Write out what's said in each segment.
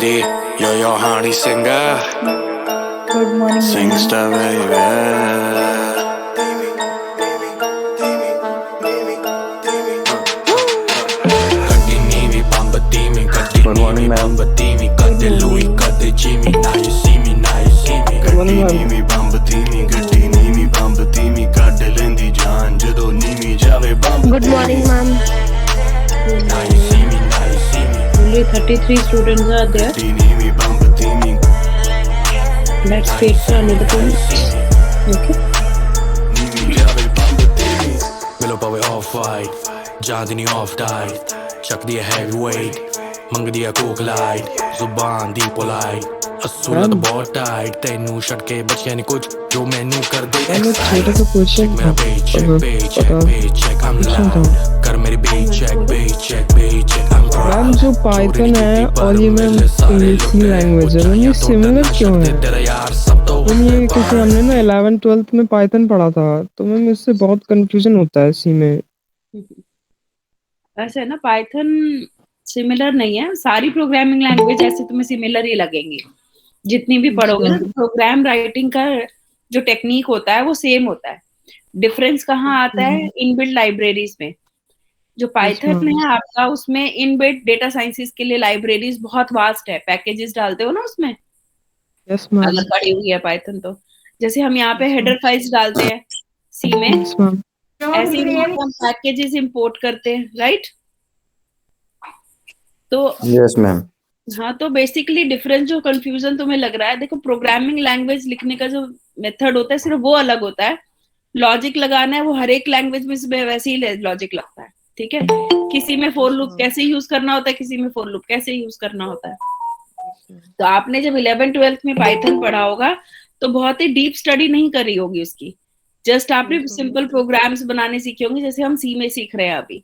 Andy, yo honey singer. Good morning, Singster baby. Good morning, ma'am. Good morning. Good morning, ma'am. Good morning, ma'am. Only 33 students are there. Let's wait for another 2 minutes. Okay. Willow power off white, Jandini off diet, Chuck the heavyweight, मंगदी है Coke light, जुबान दी polite, असूला तो बहुत tight, तेनू छड़ के बचिया नहीं कुछ जो मैनू कर दे एक्साइट, मेरा paycheck, I'm loud, कर मेरी paycheck, I'm proud. मैम जो पाइथन है और ये मैम इंग्लिश लैंग्वेज है, मैम ये सिमिलर क्यों है? तेरा यार सब तो मैम ये क्योंकि हमने ना 11th-12th में पाइथन पढ़ा था, तो मैम इससे बहुत कंफ्यूजन होता है सी में। ऐसे है ना, पाइथन सिमिलर नहीं है, सारी प्रोग्रामिंग लैंग्वेज ऐसे तुम्हें सिमिलर ही लगेंगी जितनी भी पढ़ोगे ना। प्रोग्राम राइटिंग का जो टेक्निक होता है वो सेम होता है। डिफरेंस कहाँ आता है? इनबिल्ट लाइब्रेरीज में। जो पाइथन में है आपका, उसमें इनबिल्ट डेटा साइंसेस के लिए लाइब्रेरीज बहुत वास्ट है। पैकेजेस डालते हो ना उसमें, यस मैम। अगर पड़ी हुई है पाइथन तो, जैसे हम यहाँ पे हेडर फाइल्स डालते हैं सी में, यस मैम। ऐसे ही हम पैकेजेस इंपोर्ट करते हैं, राइट? तो यस मैम। हाँ, तो बेसिकली डिफरेंस जो कंफ्यूजन तुम्हें लग रहा है, देखो प्रोग्रामिंग लैंग्वेज लिखने का जो मेथड होता है सिर्फ वो अलग होता है। लॉजिक लगाना है वो हर एक लैंग्वेज में वैसे ही लॉजिक लगता है, ठीक है? किसी में फॉर लूप कैसे यूज करना होता है, किसी में फॉर लूप कैसे यूज करना होता है। तो आपने जब 11th-12th में पाइथन पढ़ा होगा तो बहुत ही डीप स्टडी नहीं करी होगी उसकी, जस्ट आपने सिंपल प्रोग्राम्स बनाने सीखे होंगे जैसे हम सी में सीख रहे हैं अभी।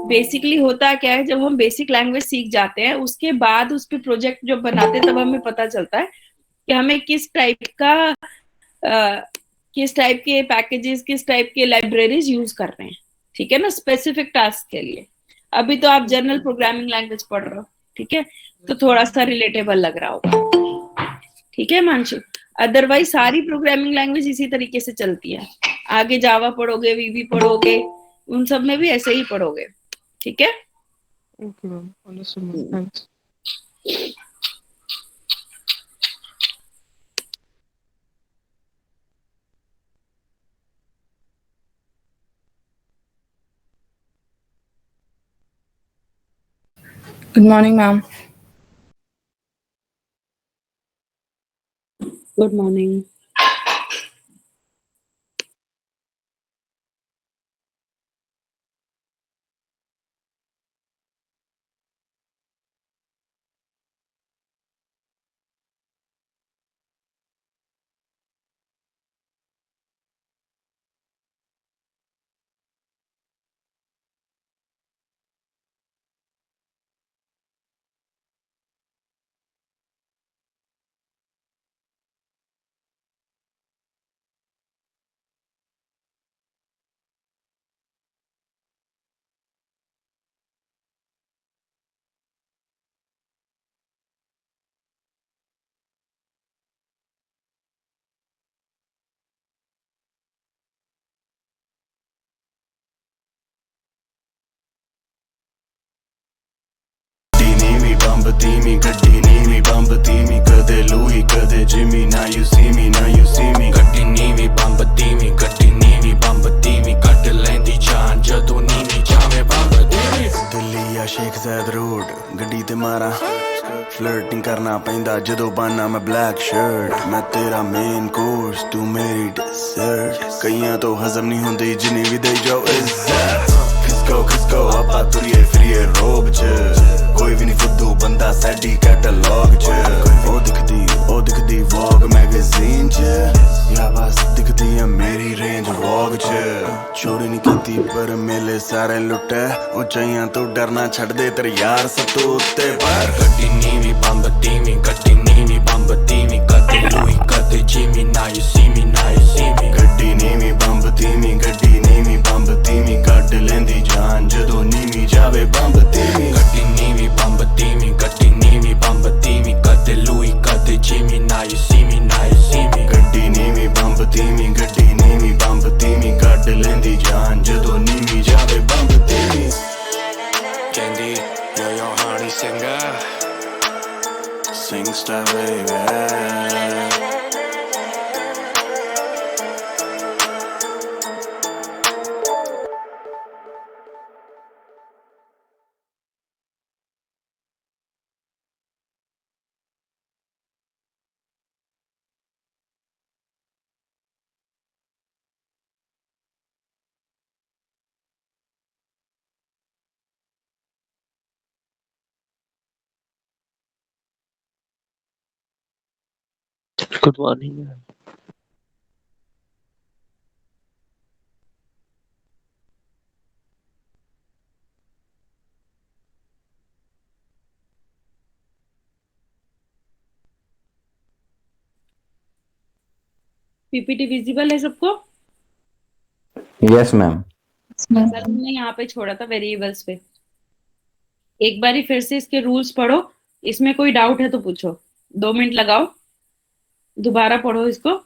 बेसिकली होता क्या है, जब हम बेसिक लैंग्वेज सीख जाते हैं उसके बाद उस पे प्रोजेक्ट जब बनाते हैं तब हमें पता चलता है कि हमें किस टाइप के पैकेजेस, किस टाइप के लाइब्रेरीज यूज कर रहे हैं, ठीक है ना, स्पेसिफिक टास्क के लिए। अभी तो आप जनरल प्रोग्रामिंग लैंग्वेज पढ़ रहे हो, ठीक है, तो थोड़ा सा रिलेटेबल लग रहा होगा, ठीक है मानसु? अदरवाइज सारी प्रोग्रामिंग लैंग्वेज इसी तरीके से चलती है। आगे जावा पढ़ोगे, वीबी पढ़ोगे, उन सब में भी ऐसे ही पढ़ोगे, ठीक है? Okay ma'am, understood ma'am, thanks. Good morning, ma'am. Good morning. ਧੀਮੀ ਗੱਡੀ ਨੀਵੀਂ ਬੰਬ ਧੀਮੀ ਕਦੇ ਲੂਈ ਕਦੇ ਜਿਮੀ ਨਾ ਯੂ ਸੀ ਮੀ ਗੱਡੀ ਨੀਵੀਂ ਬੰਬ ਧੀਮੀ ਕੱਟ ਲੈਂਦੀ ਜਾਨ ਜਦੋਂ ਨੀਵੀਂ ਜਾਵੇ ਬੰਬ ਧੀਮੀ ਦਿੱਲੀ ਆ ਸ਼ੇਖ ਜ਼ੈਦ ਰੋਡ ਗੱਡੀ ਤੇ ਮਾਰਾਂ ਫਲਰਟਿੰਗ ਕਰਨਾ ਪੈਂਦਾ ਜਦੋਂ ਪਾਨਾ ਮੈਂ ਬਲੈਕ ਸ਼ਰਟ ਮੈਂ ਤੇਰਾ ਮੇਨ ਕੋਰਸ ਤੂੰ ਮੇਰੀ ਡਿਜ਼ਰਟ ਕਈਆਂ ਤੋਂ ਹਜ਼ਮ ਨਹੀਂ ਹੁੰਦੀ ਜਿੰਨੀ ਵੀ ਦੇਈ ਜਾਓ ਇੱਜ਼ਤ ਖਿਸਕੋ ਆਪਾਂ ਤੁਰੀਏ ਫਿਰੀਏ ਰੋਬ ਚ ਕੋਈ ਵੀ ਨਹੀਂ ਫੁੱਦੂ ਬੰਦਾ ਸਾਡੀ ਕੈਟਲੌਗ ਚ ਉਹ ਦਿਖਦੀ ਵੋਗ ਮੈਗਜ਼ੀਨ ਚ ਯਾ ਬਸ ਦਿਖਦੀ ਆ ਮੇਰੀ ਰੇਂਜ ਵੋਗ ਚ ਚੋਰੀ ਨਹੀਂ ਕੀਤੀ ਪਰ ਮੇਲੇ ਸਾਰੇ ਲੁੱਟੇ ਉਚਾਈਆਂ ਤੋਂ ਡਰਨਾ ਛੱਡ ਦੇ ਤੇਰੇ ਯਾਰ ਸਤੂ ਉੱਤੇ ਪਰ ਗੱਡੀ ਨੀਵੀਂ ਬੰਬ ਧੀਮੀ ਕਦੇ ਲੂਈ ਕਦੇ ਜਿਮੀ ਨਾ ਯੂ ਸੀ ਮੀ ਗੱਡੀ ਨੀਵੀਂ ਬੰਬ ਧੀਮੀ ਕੱਢ ਲੈਂਦੀ ਜਾਨ ਜਦੋਂ ਨੀਵੀਂ ਜਾਵੇ ਬੰਬ ਧੀਮੀ ਗੱਡੀ ਨੀਵੀਂ ਬੰਬ ਧੀਮੀ Johnny Singer, Singstar baby. Good morning. PPT visible है सबको? Yes ma'am. ऐसा तुमने यहाँ पे छोड़ा था वेरिएबल्स पे। एक बारी फिर से इसके रूल्स पढ़ो, इसमें कोई डाउट है तो पूछो। 2 मिनट लगाओ, दोबारा पढ़ो इसको।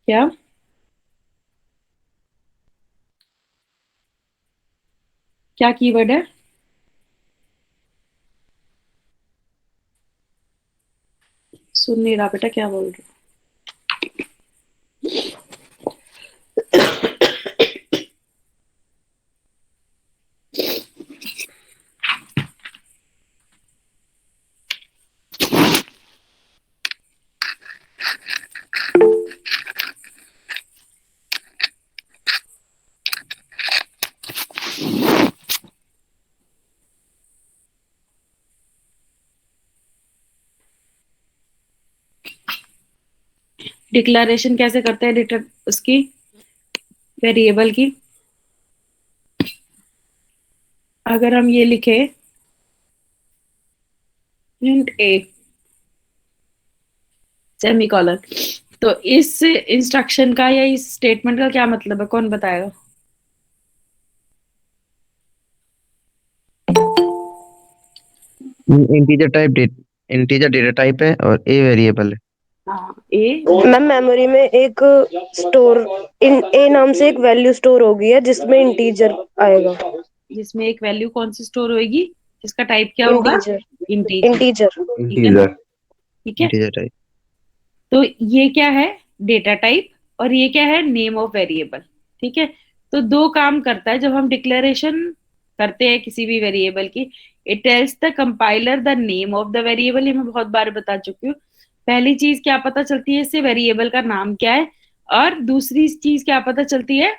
क्या? क्या कीवर्ड है? सुन नहीं रहा बेटा, क्या बोल रहे डिक्लेरेशन कैसे करते हैं डेटा उसकी, वेरिएबल की? अगर हम ये लिखे इंट ए सेमीकोलन, तो इस इंस्ट्रक्शन का या इस स्टेटमेंट का क्या मतलब है, कौन बताएगा? इंटीजर डेटा टाइप है और ए वेरिएबल है। हाँ, ए मैम मेमोरी में एक स्टोर ए नाम से एक वैल्यू स्टोर होगी है जिसमें इंटीजर आएगा। जिसमें एक वैल्यू कौन सी स्टोर होगी, जिसका टाइप क्या होगा? इंटीजर। इंटीजर। इंटीजर। ठीक है, इंटीजर टाइप। तो ये क्या है? Data type. और ये क्या है? Name of variable. ठीक है, तो दो काम करता है जब हम डिक्लेरेशन करते हैं किसी भी वेरिएबल की। It tells the compiler the name of the variable, ये मैं बहुत बार बता चुकी हूँ। पहली चीज क्या पता चलती है इससे, वेरिएबल का नाम क्या है। और दूसरी चीज क्या पता चलती है,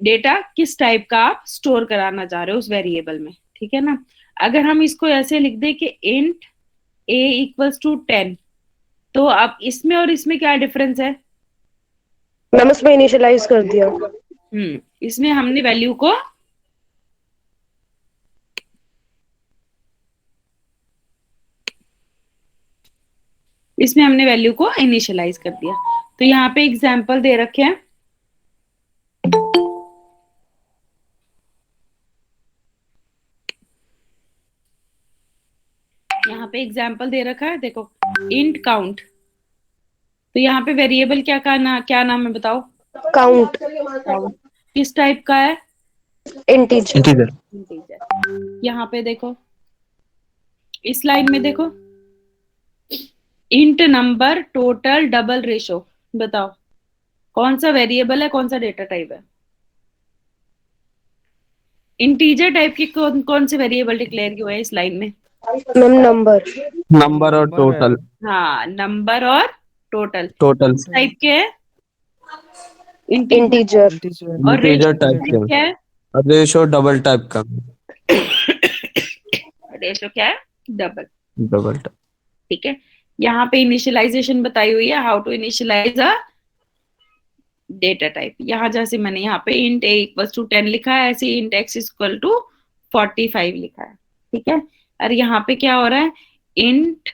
डेटा किस टाइप का आप स्टोर कराना चाह रहे हो उस वेरिएबल में। ठीक है ना? अगर हम इसको ऐसे लिख दे कि इंट a इक्वल्स टू 10, तो अब इसमें और इसमें क्या डिफरेंस है? मैम उसमें इनिशियलाइज कर दिया। इसमें हमने वैल्यू को इनिशियलाइज कर दिया। तो यहाँ पे एग्जाम्पल दे रखे हैं। यहाँ पे एग्जाम्पल दे रखा है, देखो, इंट काउंट। तो यहाँ पे वेरिएबल क्या नाम है बताओ? काउंट। काउंट किस टाइप का है? इंटीजर। यहाँ पे देखो, इस लाइन में देखो, int number total double ratio. बताओ कौन सा वेरिएबल है, कौन सा डेटा टाइप है? इंटीजर टाइप के कौन कौन से वेरिएबल डिक्लेयर हुए हैं इस लाइन में? मैम नंबर और टोटल। हाँ, नंबर और टोटल टोटल टाइप के है। इंटीजर। और रेशो टाइप क्या है? रेशो डबल टाइप का। रेशो क्या है? डबल। Double type. ठीक है, यहाँ पे इनिशियलाइजेशन बताई हुई है, how to initialize a data type. यहाँ जैसे मैंने यहाँ पे इंट a इक्वल टू 10 लिखा है, ऐसे इंट x इक्वल टू 45 लिखा है। ठीक है, और यहाँ पे क्या हो रहा है? Int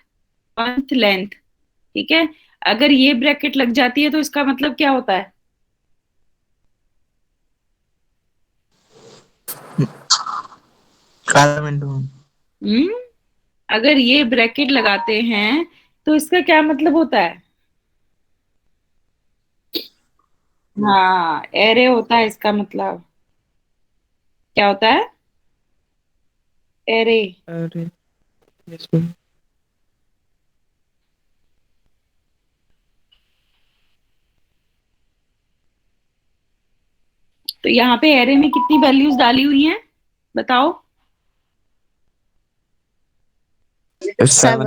month length. ठीक है, अगर ये ब्रैकेट लग जाती है तो इसका मतलब क्या होता है? अगर ये ब्रैकेट लगाते हैं तो इसका क्या मतलब होता है? हाँ, एरे होता है इसका मतलब। क्या होता है? एरे। अरे yes ma'am. तो यहाँ पे एरे में कितनी वैल्यूज डाली हुई हैं बताओ? 7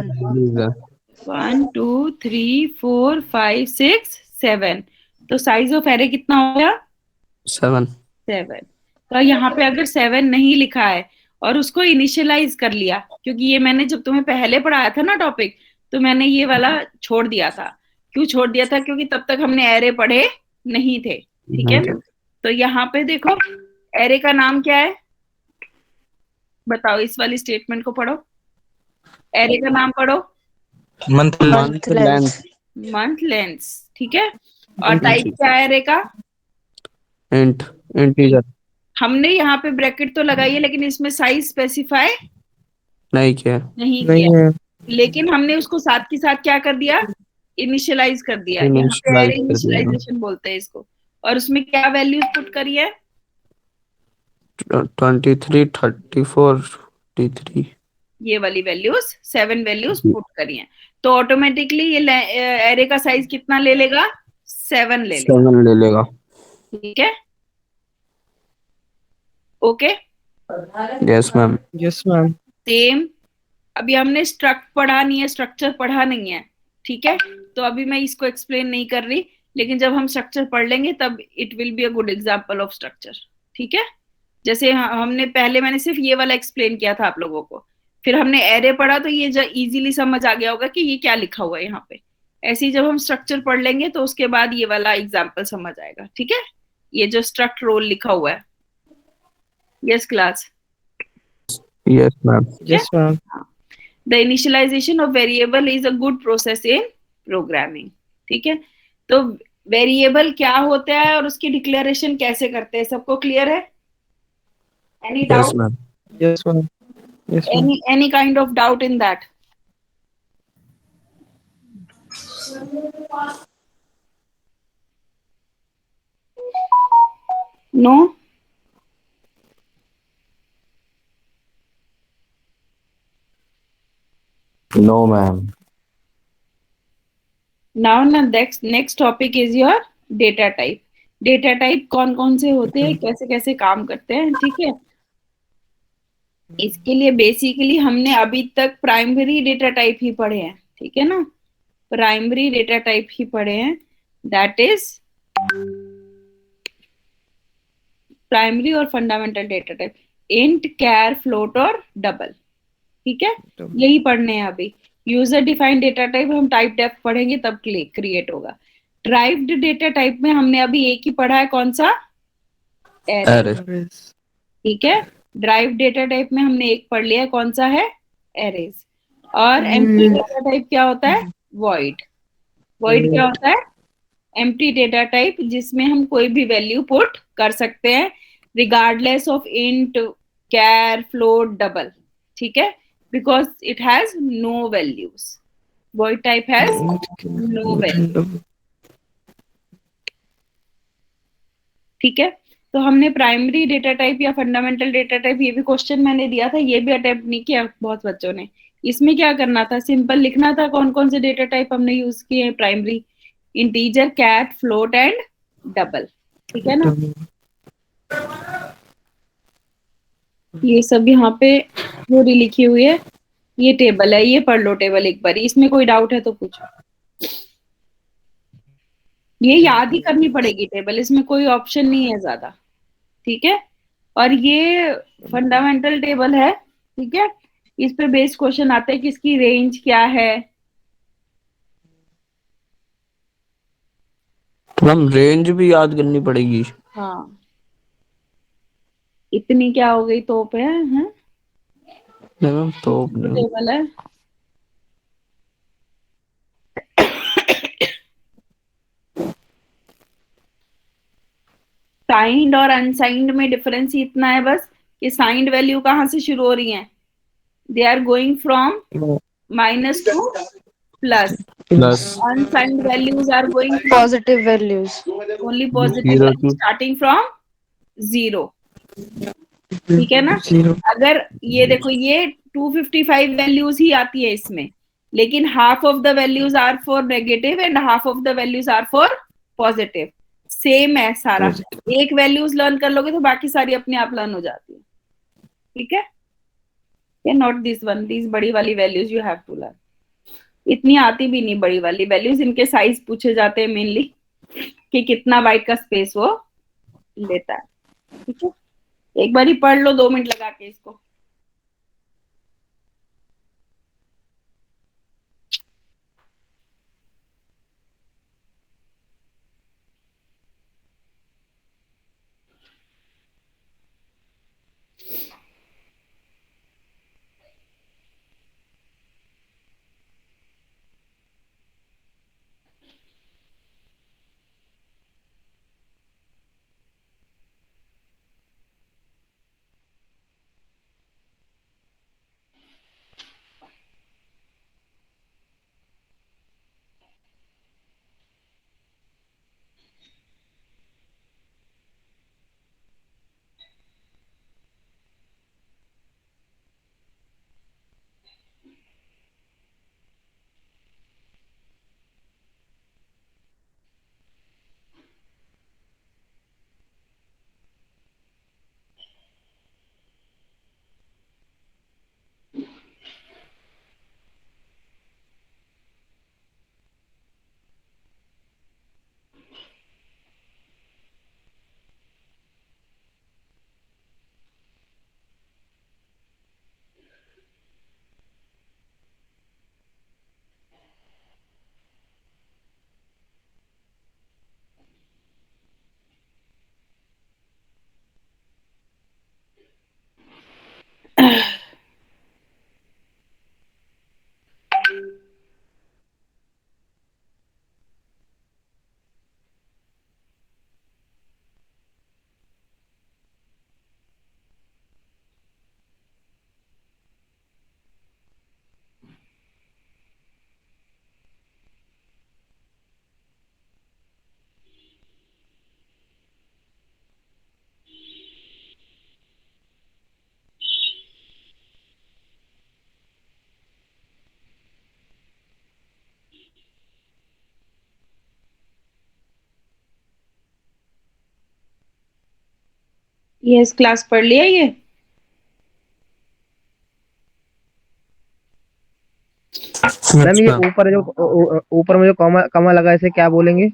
1 2 3 4 5 6 7। तो साइज ऑफ एरे कितना हो गया? 7। 7। तो यहाँ पे अगर 7 नहीं लिखा है और उसको इनिशियलाइज कर लिया, क्योंकि ये मैंने जब तुम्हें पहले पढ़ाया था ना टॉपिक, तो मैंने ये वाला छोड़ दिया था। क्यों छोड़ दिया था? क्योंकि तब तक हमने एरे पढ़े नहीं थे। ठीक है, तो यहाँ पे देखो, एरे का नाम क्या है बताओ? इस वाली स्टेटमेंट को पढ़ो, एरे का नाम पढ़ो। Month length. Month length. ठीक है, और टाइप क्या है एरे का? इंटीजर। हमने यहाँ पे ब्रैकेट तो लगाई है, लेकिन इसमें साइज स्पेसिफाई नहीं किया। नहीं नहीं किया, है। लेकिन हमने उसको साथ के साथ क्या कर दिया? इनिशियलाइज कर दिया। यहाँ पे एरे इनिशियलाइजेशन बोलते हैं इसको। और उसमें क्या वैल्यूज पुट करी है? 23 34 43। ये वाली वैल्यूज 7 वैल्यूज पुट करी हैं। तो ऑटोमेटिकली ये एरे का साइज कितना ले लेगा? 7 ले लेगा। 7 ले लेगा। ठीक है, okay. Yes ma'am. Yes ma'am. Same, अभी हमने स्ट्रक्चर पढ़ा नहीं है, ठीक है, तो अभी मैं इसको एक्सप्लेन नहीं कर रही, लेकिन जब हम स्ट्रक्चर पढ़ लेंगे तब it will be a good example of structure. ठीक है, जैसे मैंने सिर्फ ये वाला एक्सप्लेन किया था आप लोगों को, फिर हमने एरे पढ़ा तो ये इजीली समझ आ गया होगा कि ये क्या लिखा हुआ है यहाँ पे। ऐसे ही जब हम स्ट्रक्चर पढ़ लेंगे तो उसके बाद ये वाला एग्जाम्पल समझ आएगा। ठीक है, ये जो स्ट्रक्ट रोल लिखा हुआ है। Yes class? Yes ma'am. Yes ma'am. The initialization of variable is a good process in programming. ठीक है, तो वेरिएबल क्या होता है और उसकी डिक्लेरेशन कैसे करते हैं, सबको क्लियर है? Any yes doubt? Ma'am. Yes ma'am. Yes ma'am. any kind of doubt in that? No? No, ma'am. Now next topic is your data type. Data type कौन कौन से होते हैं, कैसे कैसे काम करते हैं, ठीक है। इसके लिए बेसिकली हमने अभी तक प्राइमरी डेटा टाइप ही पढ़े हैं, ठीक है ना, प्राइमरी डेटा टाइप ही पढ़े हैं, दैट इज प्राइमरी और fundamental data type, int, char, float और डबल। ठीक है, यही पढ़ने हैं अभी। यूजर डिफाइंड डेटा टाइप हम टाइप डेफ पढ़ेंगे तब क्रिएट होगा। ड्राइव्ड डेटा टाइप में हमने अभी एक ही पढ़ा है, कौन सा? एरे। ठीक है, ड्राइव्ड डेटा टाइप में हमने एक पढ़ लिया, कौन सा है? एरेज। और एम्प्टी डेटा टाइप क्या होता है? वॉइड। वॉइड क्या होता है? एम्प्टी डेटा टाइप जिसमें हम कोई भी वैल्यू पुट कर सकते हैं regardless of int, char, float, double. ठीक है, because it has no values. Void type has no value. ठीक है, तो हमने प्राइमरी डेटा टाइप या फंडामेंटल डेटा टाइप, ये भी क्वेश्चन मैंने दिया था, ये भी अटेम्प्ट नहीं किया बहुत बच्चों ने। इसमें क्या करना था, सिंपल लिखना था कौन कौन से डेटा टाइप हमने यूज किए हैं primary, integer, cat, float and double. ठीक है ना, ये सब यहाँ पे पूरी लिखी हुई है, ये टेबल है, ये पढ़ लो टेबल एक बार, इसमें कोई डाउट है तो पूछो। ये याद ही करनी पड़ेगी टेबल, इसमें कोई ऑप्शन नहीं है ज्यादा। ठीक है, और ये फंडामेंटल टेबल है, ठीक है, इस पे बेस्ड क्वेश्चन आते हैं कि इसकी रेंज क्या है। मैम रेंज भी याद करनी पड़ेगी। हाँ, इतनी क्या हो गई तोप है, हैं? नहीं मैम, तो टेबल है। साइंड और अनसाइंड में डिफरेंस इतना है बस कि साइंड वैल्यू कहाँ से शुरू हो रही है, they are going from minus to plus. Plus Unsigned values are going from positive values. only positive zero values starting from zero। ठीक है ना, अगर ये देखो ये 255 वैल्यूज ही आती है इसमें, लेकिन half of the values are for negative and half of the values are for positive. Same है सारा, एक वैल्यूज लर्न कर लोगे तो बाकी सारी अपने आप लर्न हो जाती है। ठीक है, नॉट दिस वन, दिस बड़ी वाली values you have to learn. इतनी आती भी नहीं बड़ी वाली वैल्यूज, इनके साइज पूछे जाते हैं मेनली कि कितना बाइट का स्पेस वो लेता है। ठीक है, एक बार ही पढ़ लो 2 मिनट लगा के इसको। यस, क्लास पढ़ लिया ये? मैम Yes, ये ma'am. ऊपर जो ऊपर में जो कॉमा कॉमा लगा है इसे क्या बोलेंगे?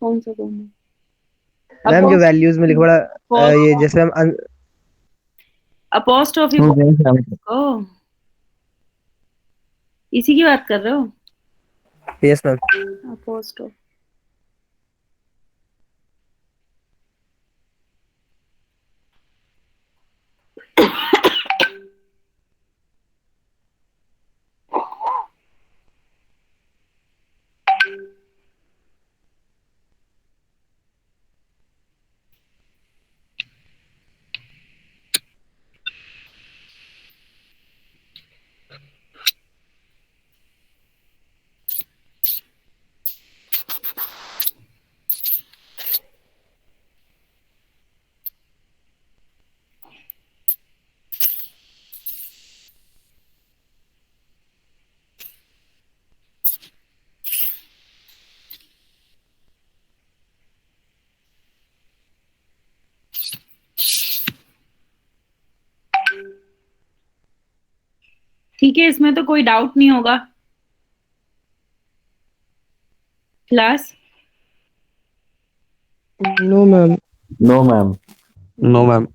कौन सा कौन? मैम जो वैल्यूज में लिखा हुआ है, ये जैसे हम अपोस्ट्रोफी Oh, yes, ma'am. ओ, इसी की बात कर रहे हो? Yes ma'am. अपोस्ट्रोफ। ठीक है, इसमें तो कोई डाउट नहीं होगा class? No ma'am. No, ma'am. No, ma'am.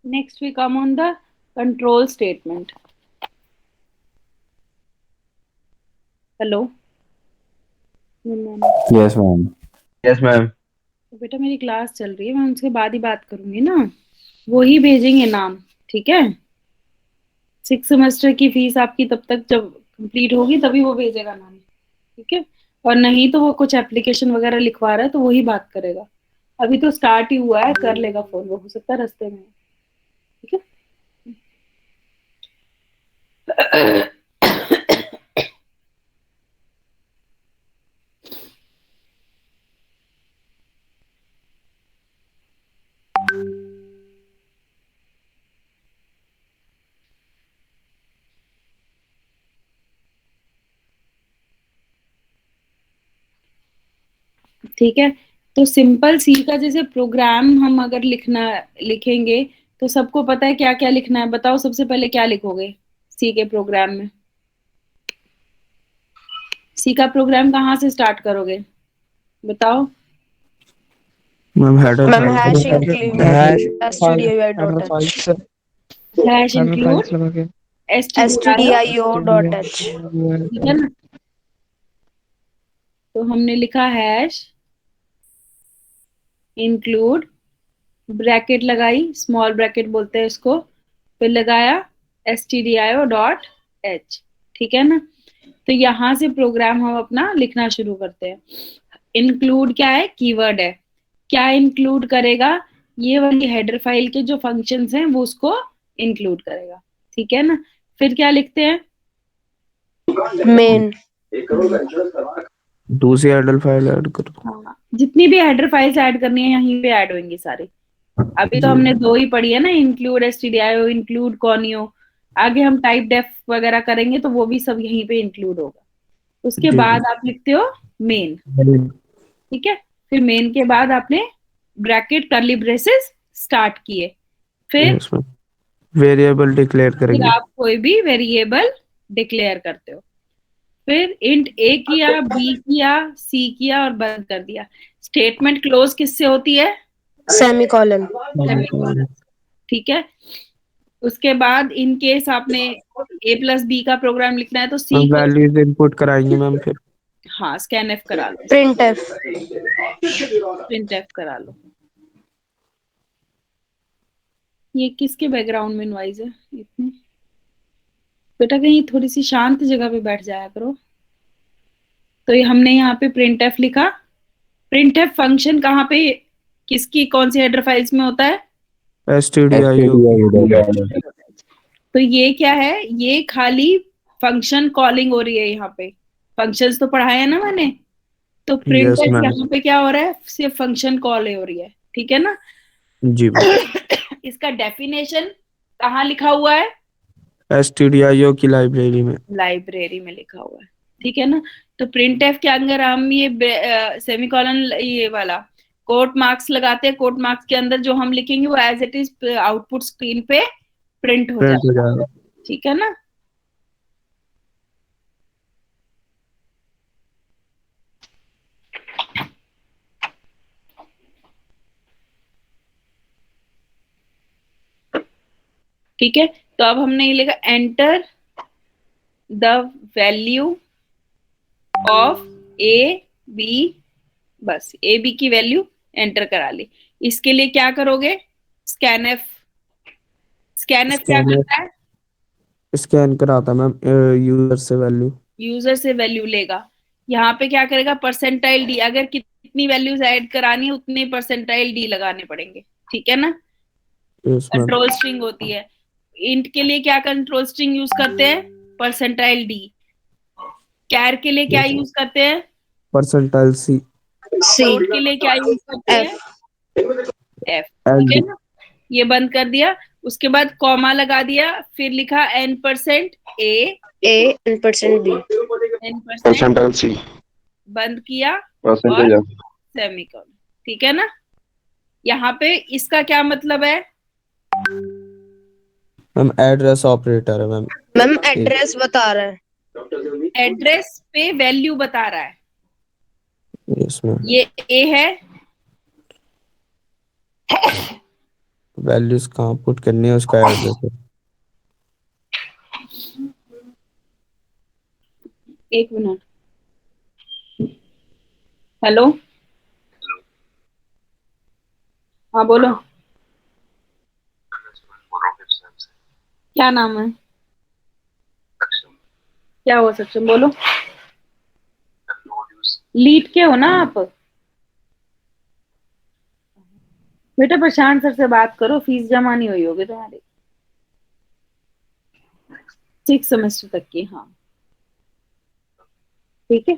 Next we come on the control statement. Hello? Yes, ma'am. Yes ma'am. तो बेटा मेरी क्लास चल रही है, मैं उनसे बाद ही बात करूंगी ना, वो ही भेजेंगे नाम, ठीक है? 6 सेमेस्टर की फीस आपकी तब तक जब कंप्लीट होगी तभी वो भेजेगा नाम, ठीक है? और नहीं तो वो कुछ एप्लीकेशन वगैरह लिखवा रहा है तो वही बात करेगा। अभी तो स्टार्ट ही हुआ है, कर लेगा फोन, वो हो सकता है रास्ते में, ठीक है? ठीक है। तो सिंपल सी का जैसे प्रोग्राम हम अगर लिखेंगे तो सबको पता है क्या क्या लिखना है। बताओ सबसे पहले क्या लिखोगे सी के प्रोग्राम में? सी का प्रोग्राम कहाँ से स्टार्ट करोगे बताओ? Ma'am header ma'am file hash से। Include hash file stdio header dot file h से हैश हेडर इंक्लूड फाइल्स लगा के stdio dot h ठीक है ना? तो हमने लिखा हैश इंक्लूड, ब्रैकेट लगाई, स्मॉल ब्रैकेट बोलते हैं इसको, फिर लगाया stdio.h। ठीक है ना? तो यहाँ से प्रोग्राम हम अपना लिखना शुरू करते हैं। इंक्लूड क्या है? कीवर्ड है। क्या इंक्लूड करेगा? ये वाली हेडर फाइल के जो फंक्शंस हैं वो उसको इंक्लूड करेगा। ठीक है ना? फिर क्या लिखते हैं? main दूसरी हेडर फाइल ऐड कर दो। हाँ, जितनी भी हेडर फाइल्स ऐड करनी है यहीं पे ऐड होंगी सारी। अभी तो जी हमने दो ही पढ़ी है ना, इंक्लूड stdio, इंक्लूड कॉनियो। आगे हम टाइप डेफ वगैरह करेंगे तो वो भी सब यहीं पे इंक्लूड होगा। उसके जी बाद आप लिखते हो मेन। जी। ठीक है। फिर मेन के बाद आपने ब्रैकेट करली ब्रेसेस स्टार्ट किए। फिर यस मैम, वेरिएबल डिक्लेयर फिर करेंगे। आप कोई भी वेरिएबल डिक्लेयर करते हो। फिर इंट ए किया, बी किया, सी किया और बंद कर दिया। स्टेटमेंट क्लोज किससे होती है? semicolon semicolon. ठीक है। उसके बाद इन केस आपने ए प्लस बी का प्रोग्राम लिखना है तो सी मैम को, वैल्यूज इनपुट कराएंगे मैम फिर। हाँ स्कैन एफ करा लो, printf प्रिंट एफ करा लो। ये किसके बैकग्राउंड में नॉइज है इतनी? बेटा कहीं थोड़ी सी शांत जगह पे बैठ जाया करो। तो ये हमने यहाँ पे प्रिंट एफ लिखा। प्रिंट एफ फंक्शन कहाँ पे, किसकी कौन सी हेडर फाइल्स में होता है? stdio तो ये क्या है? ये खाली फंक्शन कॉलिंग हो रही है यहाँ पे। फंक्शंस तो पढ़ाया है ना मैंने। तो प्रिंट यस एफ मैम। यहाँ पे क्या हो रहा है? सिर्फ फंक्शन कॉल हो रही है। ठीक है ना? जी मैम। इसका डेफिनेशन कहाँ लिखा हुआ है? stdio की लाइब्रेरी में। लाइब्रेरी में लिखा हुआ है। ठीक है ना? तो प्रिंट एफ के अंदर हम ये सेमीकोलन, ये वाला कोट मार्क्स लगाते हैं। कोट मार्क्स के अंदर जो हम लिखेंगे वो as it is output screen पे प्रिंट हो प्रिंट हो जाएगा। जाएगा। ठीक है ना? ठीक है। तो अब हमने ये लिखा enter the value of A B. बस ए बी की वैल्यू एंटर करा ली। इसके लिए क्या करोगे? स्कैनएफ। स्कैनएफ क्या स्कैन करता है? स्कैन कराता मैम यूजर से वैल्यू। यूजर से वैल्यू लेगा। यहाँ पे क्या करेगा? Percentile D. अगर कितनी वैल्यूज ऐड करानी है उतने परसेंटाइल डी लगाने पड़ेंगे। ठीक है ना? Yes ma'am. कंट्रोल स्ट्रिंग होती है। इंट के लिए क्या कंट्रोल स्ट्रिंग यूज करते हैं? Percentile D. कैर के लिए क्या यूज करते हैं? परसेंटाइल सी। c फ्लोट के लिए क्या यूज करते f हैं? एफ। एल ठीक है डी। ना? ये बंद कर दिया। उसके बाद कॉमा लगा दिया। फिर लिखा n% a, a n% b n% बंद किया और सेमीकोलन। ठीक है ना? यहाँ पे इसका क्या मतलब है? मैम एड्रेस ऑपरेटर है मैम। मैम एड्रेस बता रहा है एड्रेस पे वैल्यू बता रहा है। Yes ma'am. ये ए है। वैल्यूज कहाँ पुट करनी है उसका एड्रेस है। एक मिनट। हेलो, हाँ बोलो। क्या नाम है? क्या हुआ सक्षम? बोलो। लीड के हो ना आप? बेटा प्रशांत सर से बात करो, फीस जमा नहीं हुई होगी तुम्हारी 6 सेमेस्टर तक की। हाँ ठीक है।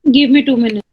Give me 2 minutes.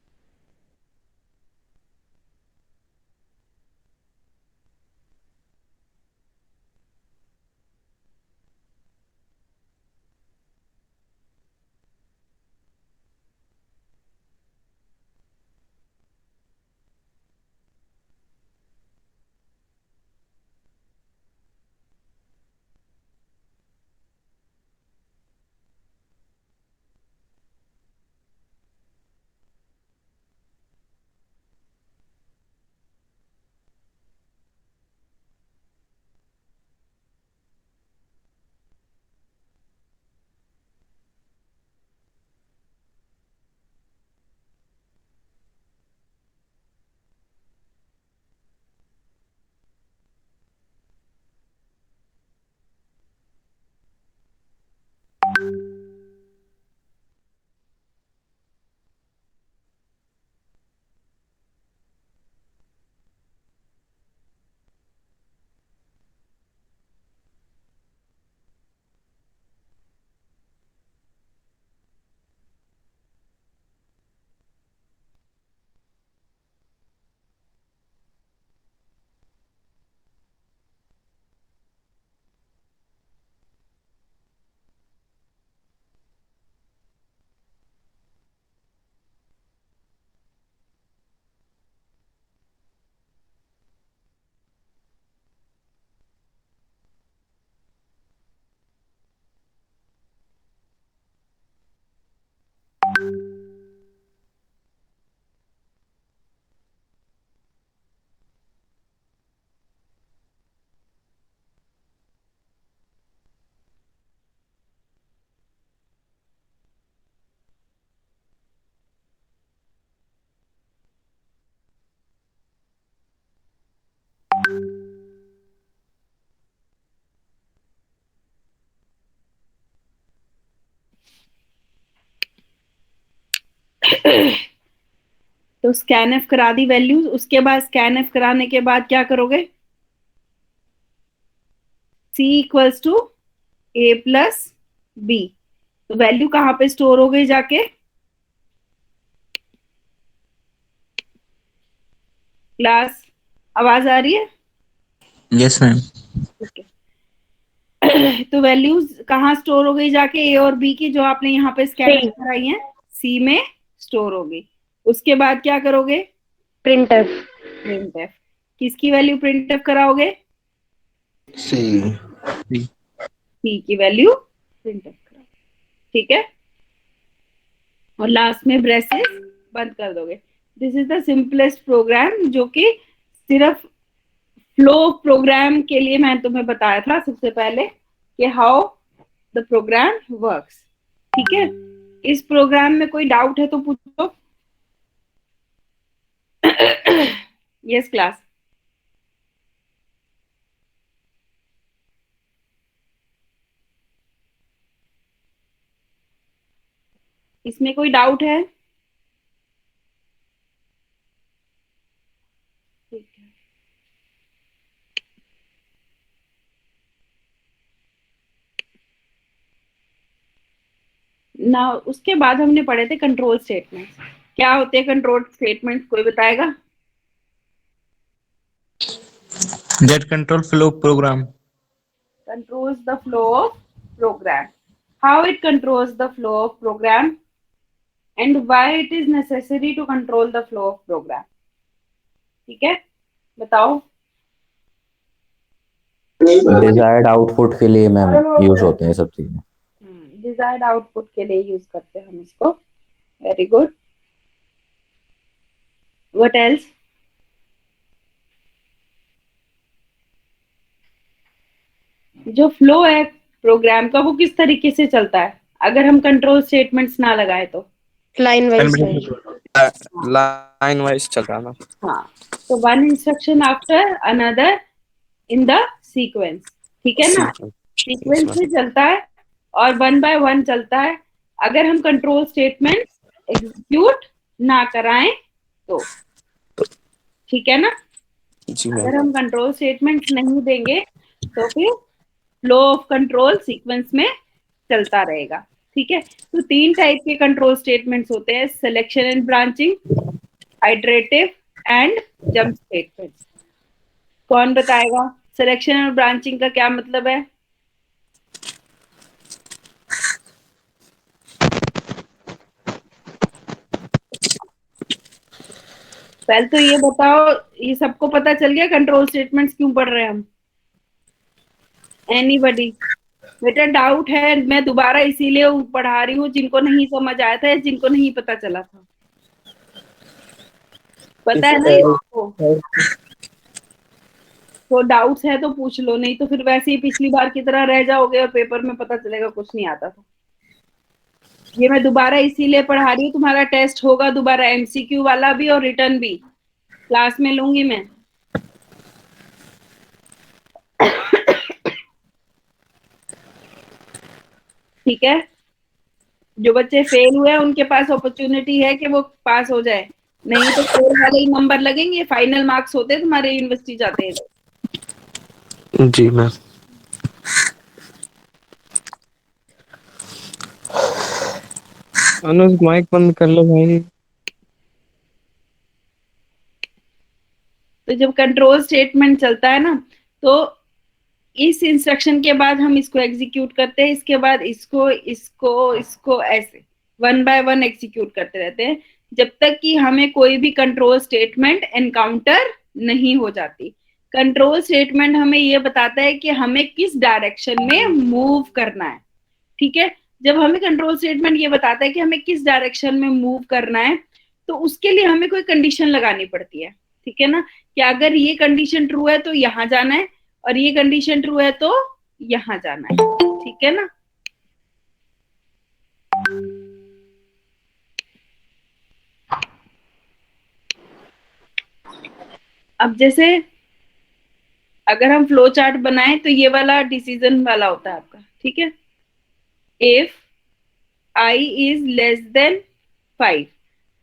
तो स्कैनएफ करा दी वैल्यूज, उसके बाद स्कैनएफ कराने के बाद क्या करोगे? C equals to A plus B, तो वैल्यू कहां पे स्टोर हो गई जाके? क्लास आवाज आ रही है? Yes ma'am. ओके। तो वैल्यूज कहाँ स्टोर हो गई जाके? ए और बी की, जो आपने यहाँ पे स्कैन कराई है, सी में स्टोर हो गई। उसके बाद क्या करोगे? प्रिंटफ। प्रिंटफ। किसकी वैल्यू प्रिंटफ कराओगे? सी। सी की वैल्यू प्रिंटफ कराओगे, ठीक है। और लास्ट में ब्रेसेस बंद कर दोगे। This is the simplest program, जो कि सिर्फ फ्लो प्रोग्राम के लिए मैं तुम्हें बताया था सबसे पहले कि हाउ द प्रोग्राम वर्क्स, ठीक है। इस प्रोग्राम में कोई डाउट है तो पूछो। Yes class. इसमें कोई डाउट है? ठीक है। ना उसके बाद हमने पढ़े थे कंट्रोल स्टेटमेंट्स। क्या होते हैं कंट्रोल स्टेटमेंट्स, कोई बताएगा? That control flow program. Controls the flow of program. How it controls the flow of program and why it is necessary to control the flow of program. ठीक है, बताओ। Desired output के लिए ma'am use होते हैं सब चीजें। Desired output के लिए यूज करते हैं हम इसको। Very good. What else? जो फ्लो है प्रोग्राम का, वो किस तरीके से चलता है अगर हम कंट्रोल स्टेटमेंट्स ना लगाए तो? Line wise. लाइन वाइज चल रहा ना। हाँ, तो one instruction after another in the sequence, ठीक है ना। सीक्वेंस में चलता है और 1 by 1 चलता है। अगर हम कंट्रोल स्टेटमेंट एग्जीक्यूट ना कराएं तो, ठीक है ना। अगर हम कंट्रोल स्टेटमेंट नहीं देंगे तो फिर फ्लो ऑफ कंट्रोल सीक्वेंस में चलता रहेगा, ठीक है, तो 3 टाइप के कंट्रोल स्टेटमेंट्स होते हैं, selection and branching, iterative and jump statements. कौन बताएगा सिलेक्शन और ब्रांचिंग का क्या मतलब है? पहले तो ये बताओ, ये सबको पता चल गया कंट्रोल स्टेटमेंट्स क्यों पढ़ रहे हैं हम? एनीबॉडी? बेटा डाउट है, मैं दोबारा इसीलिए पढ़ा रही हूँ, जिनको नहीं समझ आया था या जिनको नहीं पता चला था। पता है ना ये आपको? तो डाउट्स है तो पूछ लो, नहीं तो फिर वैसे ही पिछली बार की तरह रह जाओगे और पेपर में पता चलेगा कुछ नहीं आता था। ये मैं दोबारा इसीलिए पढ़ा रही हूँ, तुम्हारा टेस्ट होगा दोबारा, एमसीक्यू वाला भी और रिटर्न भी क्लास में लूंगी मैं। ठीक है, जो बच्चे फेल हुए हैं उनके पास अपॉर्चुनिटी है कि वो पास हो जाए, नहीं तो फेल वाले ही नंबर लगेंगे, फाइनल मार्क्स होते हैं तुम्हारे यूनिवर्सिटी जाते हैं। जी मैम। अनुज माइक बंद कर लो भाई। तो जब कंट्रोल स्टेटमेंट चलता है ना, तो इस इंस्ट्रक्शन के बाद हम इसको एग्जीक्यूट करते हैं, इसके बाद इसको इसको इसको ऐसे वन बाय वन एग्जीक्यूट करते रहते हैं, जब तक कि हमें कोई भी कंट्रोल स्टेटमेंट एनकाउंटर नहीं हो जाती। कंट्रोल स्टेटमेंट हमें ये बताता है कि हमें किस डायरेक्शन में मूव करना है। ठीक है, जब हमें कंट्रोल स्टेटमेंट ये बताता है कि हमें किस डायरेक्शन में मूव करना है, तो उसके लिए हमें कोई कंडीशन लगानी पड़ती है। ठीक है ना, कि अगर ये कंडीशन ट्रू है तो यहां जाना है, और ये कंडीशन ट्रू है तो यहां जाना है। ठीक है ना, अब जैसे अगर हम फ्लो चार्ट बनाएं तो ये वाला डिसीजन वाला होता है आपका। ठीक है, if i is less than 5,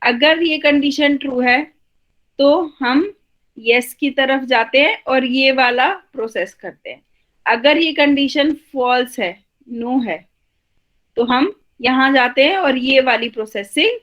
अगर ये कंडीशन ट्रू है तो हम यस की तरफ जाते हैं और ये वाला प्रोसेस करते हैं। अगर ये कंडीशन फॉल्स है, नो है, तो हम यहां जाते हैं और ये वाली प्रोसेसिंग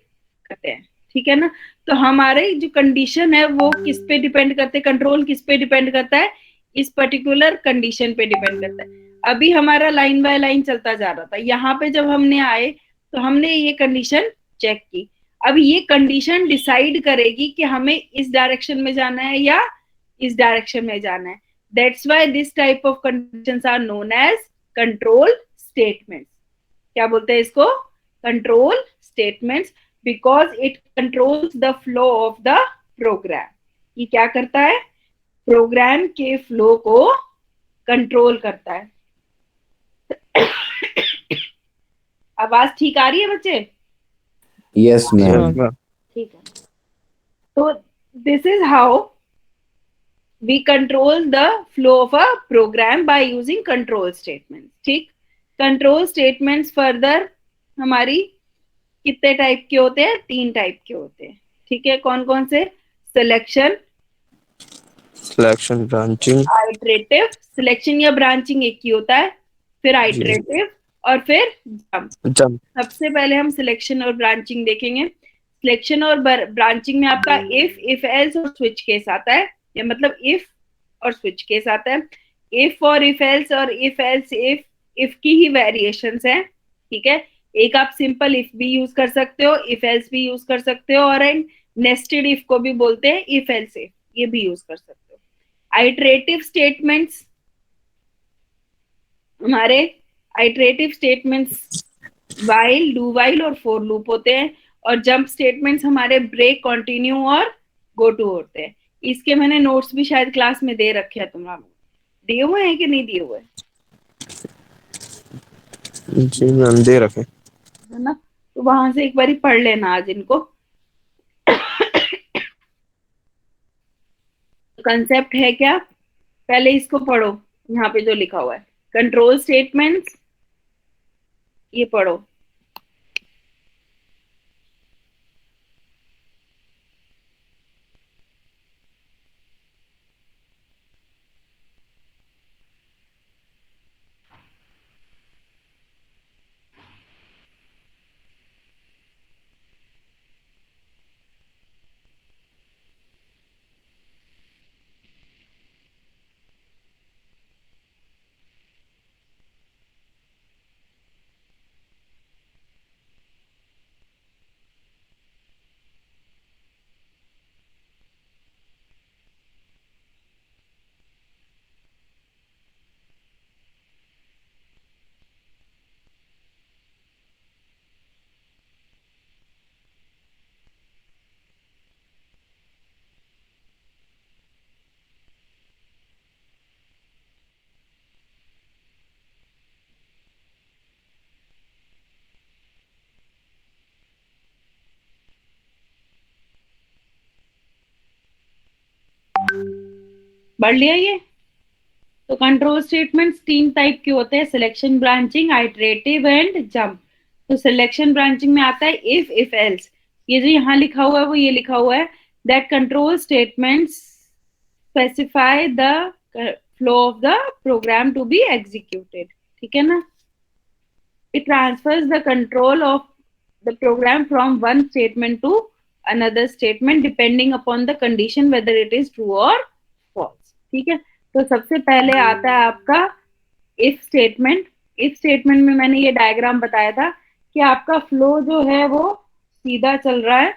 करते हैं। ठीक है ना, तो हमारे जो कंडीशन है वो किस पे डिपेंड करते हैं, कंट्रोल किस पे डिपेंड करता है, इस पर्टिकुलर कंडीशन पे डिपेंड करता है। अभी हमारा लाइन बाय लाइन चलता जा रहा था, यहाँ पे जब हमने आए तो हमने ये कंडीशन चेक की। अब ये कंडीशन डिसाइड करेगी कि हमें इस डायरेक्शन में जाना है या इस डायरेक्शन में जाना है। That's why this type of conditions are known as control statements. क्या बोलते हैं इसको? Control statements, because it controls the flow of the program. ये क्या करता है? प्रोग्राम के फ्लो को कंट्रोल करता है। आवाज ठीक आ रही है बच्चे? Yes ma'am. ठीक है, तो this is how we control the flow of a program by using control statements. ठीक, कंट्रोल स्टेटमेंट्स फर्दर हमारी कितने टाइप के होते हैं? 3 टाइप के होते हैं। ठीक है, कौन कौन से? Selection, selection, branching. Iterative, selection या ब्रांचिंग एक ही होता है, फिर जी। आइटरेटिव और फिर जंप। जंप। सबसे पहले हम सिलेक्शन और ब्रांचिंग देखेंगे। सिलेक्शन और ब्रांचिंग में आपका इफ एल्स और स्विच केस आता है, या मतलब इफ और स्विच केस आता है। इफ और इफ एल्स और इफ एल्स इफ की ही वेरिएशंस हैं। ठीक है, एक आप सिंपल इफ भी यूज कर सकते हो, इफ एल्स भी यूज कर सकते हो, और नेस्टेड इफ को भी बोलते हैं, इफ एल्स इफ, ये भी यूज कर सकते हो। आइटरेटिव स्टेटमेंट्स, हमारे iterative statements while, do while और फॉर लूप होते हैं, और जंप स्टेटमेंट्स हमारे ब्रेक, कंटिन्यू और गो टू होते हैं। इसके मैंने नोट्स भी शायद क्लास में दे रखे हैं, तुम्हारा दिए हुए हैं कि नहीं दिए हुए? जी मैम, दे रखे। है ना, तो वहां से एक बार पढ़ लेना आज इनको। कंसेप्ट है क्या, पहले इसको पढ़ो, यहाँ पे जो लिखा हुआ है कंट्रोल स्टेटमेंट्स, ये पढ़ो। पढ़ लिया ये? तो कंट्रोल स्टेटमेंट्स 3 टाइप के होते हैं, selection, branching, iterative and jump. तो सिलेक्शन ब्रांचिंग में आता है इफ एल्स। ये जो यहाँ लिखा हुआ है वो ये लिखा हुआ है that control statements specify the flow of the program to be executed. ठीक है ना? It transfers the control of the program from one statement to another statement depending upon the condition whether it is true or false। ठीक है? तो सबसे पहले आता है आपका इफ स्टेटमेंट। इफ स्टेटमेंट में मैंने ये डायग्राम बताया था कि आपका फ्लो जो है वो सीधा चल रहा है।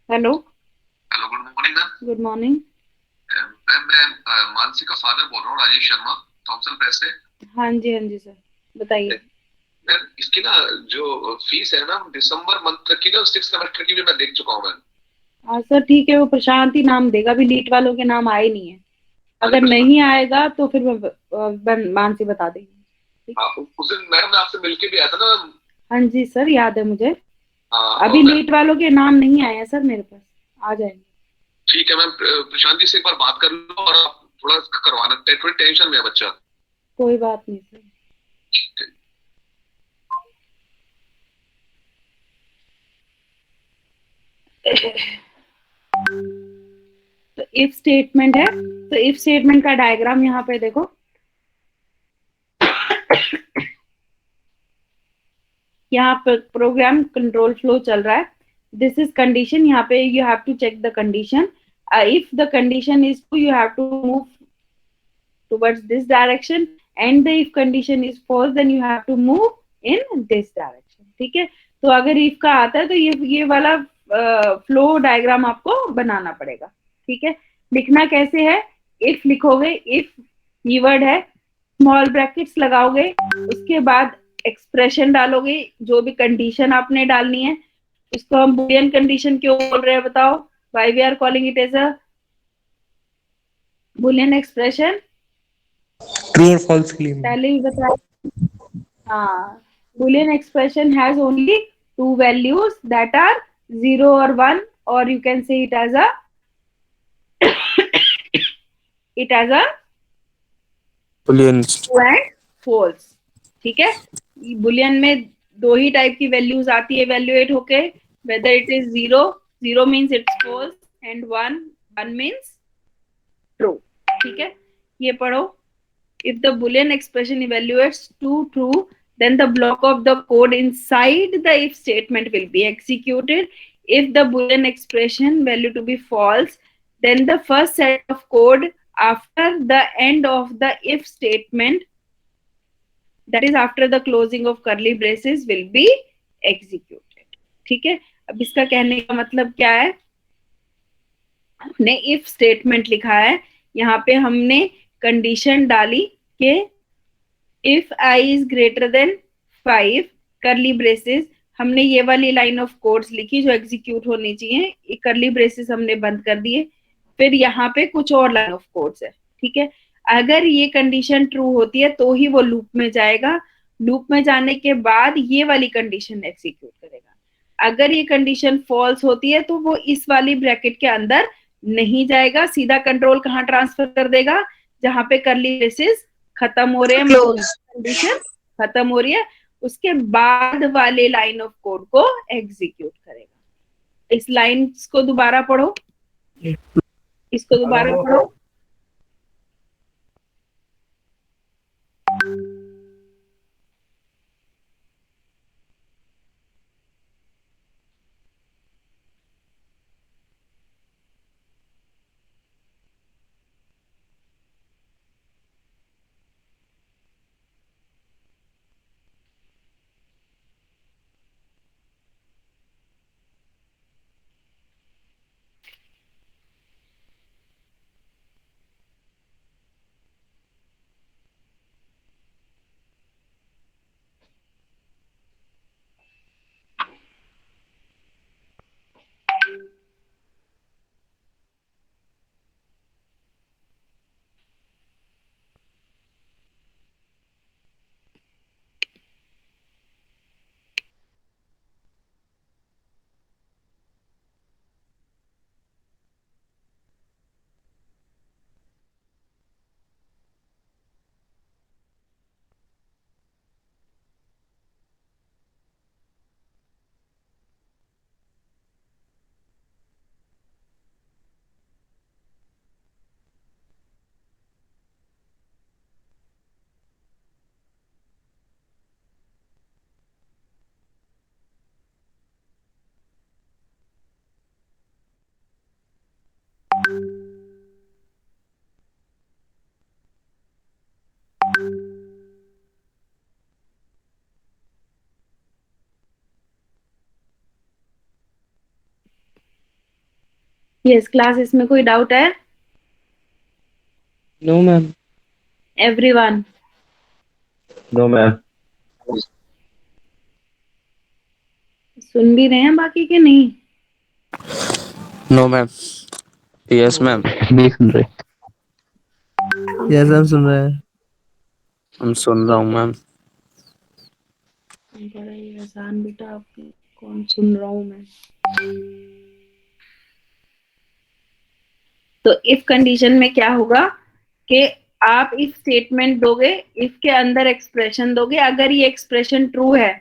Hello, hello, good morning ma'am. Good morning ma'am, मैं मानसी का फादर बोल रहा हूँ, राजेश शर्मा, थॉमसन प्रेस से। हाँ जी सर, बताइए। मैम, इसकी ना जो फीस है ना दिसंबर मंथ तक की ना 6 सेमेस्टर की भी मैं देख चुका हूँ मैम। हाँ सर, ठीक है, वो प्रशांत ही नाम देगा, अभी लीट वालों के नाम आए नहीं है। अगर नहीं आएगा तो फिर मैं मानसी बता देंगे। उस दिन मैडम मैं आपसे मिलके भी आया था ना। हाँ जी सर, याद है मुझे। अभी लीट वालों के नाम नहीं आए हैं सर मेरे पास, आ जाएंगे। ठीक है मैम, प्रशांत जी से एक बार बात कर लो और आप थोड़ा करवाना, थोड़ी टेंशन में है बच्चा। कोई बात नहीं सर। तो इफ स्टेटमेंट है, तो इफ स्टेटमेंट का डायग्राम यहाँ पे देखो। यहाँ पे प्रोग्राम कंट्रोल फ्लो चल रहा है। This is condition. यहाँ पे you have to check the condition. If the condition is true you have to move towards this direction and the if condition is false then you have to move in this direction। ठीक है? तो अगर if का आता है तो ये वाला फ्लो डायग्राम आपको बनाना पड़ेगा। ठीक है? लिखना कैसे है? if लिखोगे, if कीवर्ड है, स्मॉल ब्रैकेट्स लगाओगे, उसके बाद एक्सप्रेशन डालोगे, जो भी कंडीशन आपने डालनी है। उसको हम बुलियन कंडीशन क्यों बोल रहे हैं बताओ? why we are calling it as a boolean expression? True और फॉल्स के लिए पहले ही बताया। हाँ, boolean expression has only two values that are 0 or 1, or you can say it as a boolean true and false। ठीक है? boolean में दो ही टाइप की वैल्यूज आती है इवेल्युएट होके, whether it is 0 means it's false and 1 means true। ठीक है? ये पढ़ो। If the boolean expression evaluates to true, then the block of the code inside the if statement will be executed. If the boolean expression value to be false, then the first set of code after the end of the if statement, that is after the closing of curly braces, will be executed। ठीक है? अब इसका कहने का मतलब क्या है? हमने if statement लिखा है, यहाँ पे हमने कंडीशन डाली कि if I is greater than 5 करली ब्रेसेस, हमने ये वाली लाइन ऑफ कोड्स लिखी जो एग्जीक्यूट होनी चाहिए, करली ब्रेसेस हमने बंद कर दिए। फिर यहाँ पे कुछ और लाइन ऑफ कोड्स है। ठीक है? अगर ये कंडीशन ट्रू होती है तो ही वो लूप में जाएगा। लूप में जाने के बाद ये वाली कंडीशन एग्जीक्यूट करेगा। अगर ये कंडीशन फॉल्स होती है तो वो इस वाली ब्रैकेट के अंदर नहीं जाएगा, सीधा कंट्रोल कहाँ ट्रांसफर कर देगा? जहां पे करली ब्रेसेस खत्म हो रहे हैं, कंडीशन खत्म हो रही है, उसके बाद वाले लाइन ऑफ कोड को एग्जीक्यूट करेगा। इस लाइन को दोबारा पढ़ो, इसको दोबारा पढ़ो। यस क्लास, इसमें कोई डाउट है? No ma'am. Everyone? No ma'am. सुन भी रहे हैं बाकी के नहीं? No ma'am. Yes ma'am. नहीं सुन रहे। यस मैम सुन रहे हैं। हम सुन रहा हूँ मैम। बड़ा ही आसान बेटा, आपके कौन सुन रहा हूँ मैं। तो इफ कंडीशन में क्या होगा कि आप इफ स्टेटमेंट दोगे, इफ के अंदर एक्सप्रेशन दोगे, अगर ये एक्सप्रेशन ट्रू है